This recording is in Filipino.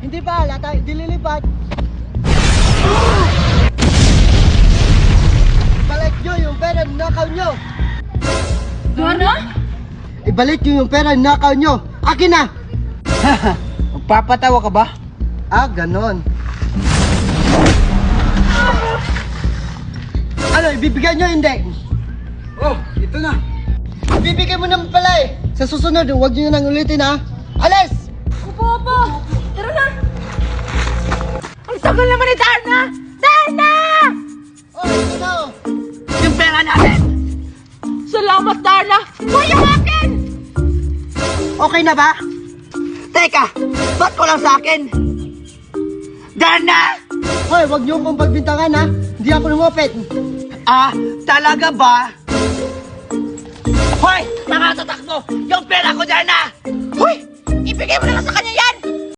Hindi ba halata? Dililipad. Balik nyo yung pera na nakaw nyo. Ano? Ibalik nyo yung pera na nakaw nyo. Akin na! Magpapatawa ka ba? Ah, ganon. Ano, ibibigay nyo hindi? Oh, ito na. Ibibigay mo naman pala eh. Sa susunod, huwag nyo nang ulitin ha. Alis! Opo! Tara na! Ang tagal naman ni Darna! Darna! Oh, ito na oh. Yung pera natin! Salamat, Darna! Huwag yung akin! Okay na ba? Teka, ba't ko lang sa akin? Darna! Hoy, huwag nyo akong pagbintangan ha. Hindi ako lumupit. Ah, talaga ba? Hoy! Nakatatak mo! Yung pera ko, Darna! Hoy! Ibigay mo na lang sa kanya yan!